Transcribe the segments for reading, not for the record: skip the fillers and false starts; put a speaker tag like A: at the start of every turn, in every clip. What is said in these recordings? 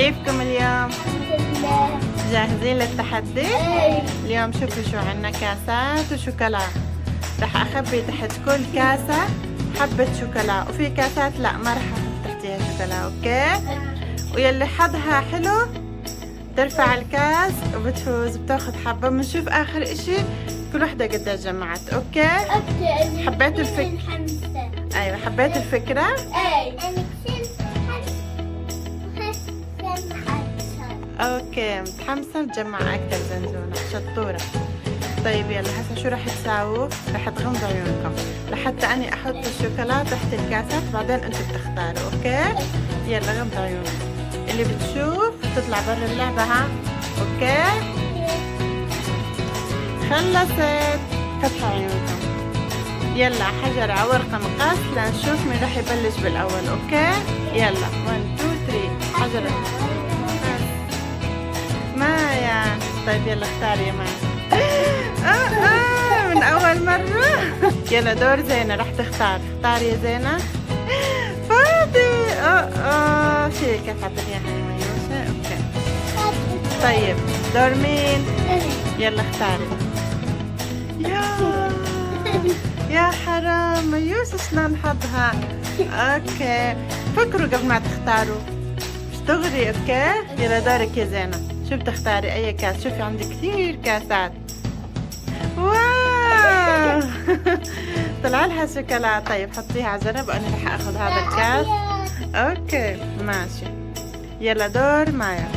A: كيفكم اليوم؟
B: الحمد لله.
A: جاهزين للتحدي؟
B: ايه.
A: اليوم شوفوا شو عنا، كاسات وشوكولا. رح أخبي تحت كل كاسة حبة شوكولا، وفي كاسات لا ما رح أحط تحتيها شوكولا، أوكي؟ ويلي حظها حلو ترفع الكاس وبتفوز، بتاخد حبة. بنشوف آخر إشي كل وحدة قديش جمعت، أوكي؟
B: اوكي.
A: حبيتوا الفكرة؟
B: الحمسة.
A: أيوة، حبيت الفكرة؟
B: ايه. انا كسبت
A: اوكي، متحمسة نجمع اكثر زنزونة، شطورة. طيب يلا هسه شو رح تساووا؟ رح تغمضوا عيونكم لحتى اني احط الشوكولا تحت الكاسات، بعدين انتم بتختاروا، اوكي؟ يلا غمضوا عيونكم، اللي بتشوف تطلع برا اللعبة، ها؟ اوكي؟ خلصت، فتحوا عيونكم. يلا حجر على ورقة مقص لنشوف مين رح يبلش بالاول، اوكي؟ يلا 1 2 3 حجر مايا. طيب يلا اختاري يا مايا. من أول مرة. يلا دور زينة، رح تختار. اختاري يا زينة. فادي. شيلي كيف عطينيها يا ميوشة. اوكي. طيب دور مين؟ يلا اختاري. يا حرام ميوشة شلون حظها. اوكي، فكروا قبل ما تختاروا. اشتغلي، اوكي؟ يلا دورك يا زينة. شو بتختاري؟ اي كاس؟ شوفي عندي كثير كاسات. واو. طلع لها شوكولا. طيب حطيها على جنب وانا رح اخذ هذا الكاس. اوكي ماشي. يلا دور مايا.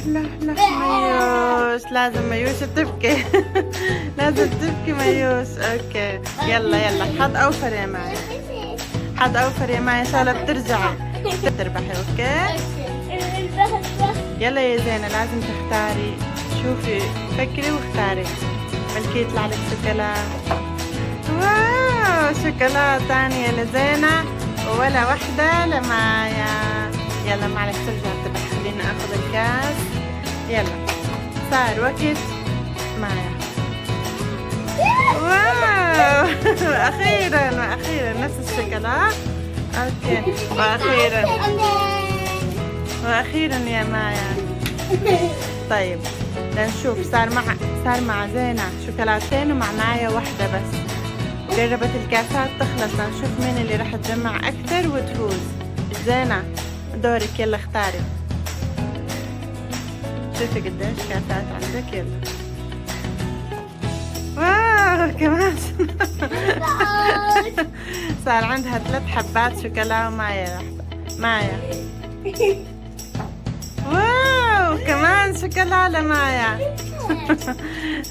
A: لا لا لا ميوش، لازم ميوش تبكي. لازم تبكي ميوش. اوكي يلا يلا، حظ اوفر يا مايا، حظ اوفر يا مايا، ان شاء الله بترجعي تربحي، اوكي؟ يلا يا زينة لازم تختاري. شوفي فكري واختاري، بلكي يطلع لك شوكولا. واو، شوكولا ثانية لزينة ولا وحدة لمايا. يلا معلش ترجع تبع، خلينا اخذ الكاس. يلا صار وقت مايا. واو. واخيرا نفس الشوكولا. اوكي واخيرا يا مايا. طيب لنشوف، صار مع زينة شوكولاتتين ومع مايا وحدة بس. قربت الكاسات تخلص، لنشوف مين اللي راح تجمع اكثر وتفوز. زينة دورك، يلا اختاري. شوفي قديش كاسات عندك. يلا واو كمان. صار عندها 3 حبات شوكولا ومايا مايا. واو كمان شوكولا لمايا.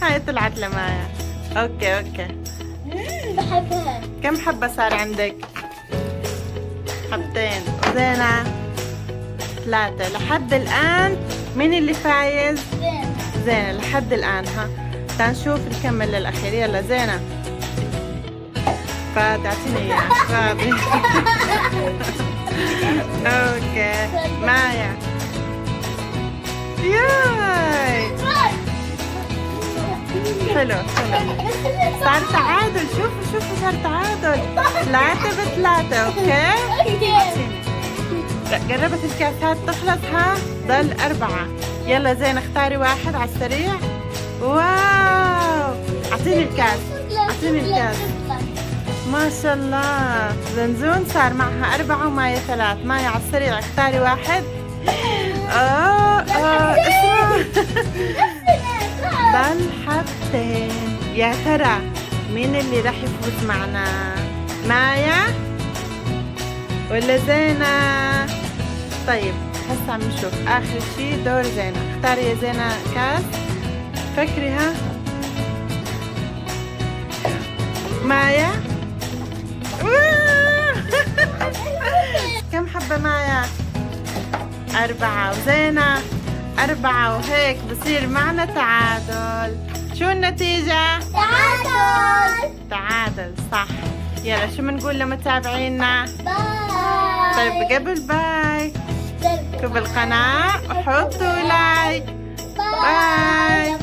A: هاي طلعت لمايا. اوكي
B: بحبها.
A: كم حبة صار عندك؟ حبتين. زينة 3 لحد الآن. مين اللي فايز؟ زينة لحد الآن. ها تنشوف نكمل للأخير. يلا زينة. فادي اعطيني اياه فادي. اوكي مايا. ياي حلو. صار تعادل، شوفوا صار تعادل 3-3. اوكي قربت الكاسات تخلص، ها ضل 4. يلا زين اختاري واحد على السريع. واو اعطيني الكاس. ما شاء الله، زنزون صار معها 4 ومايا 3. مايا على السريع اختاري واحد. اسمه. ضل حبتين. يا ترى مين اللي راح يفوز معنا؟ مايا ولا زينة؟ طيب هسه عم نشوف اخر شي دور زينة. اختاري يا زينة كاس، فكري. ها مايا. كم حبة مايا؟ 4 وزينة 4، وهيك بصير معنا تعادل. شو النتيجة؟ تعادل صح. يلا شو بنقول لمتابعينا؟
B: باي.
A: طيب قبل باي اكتبوا بالقناة وحطوا لايك. باي.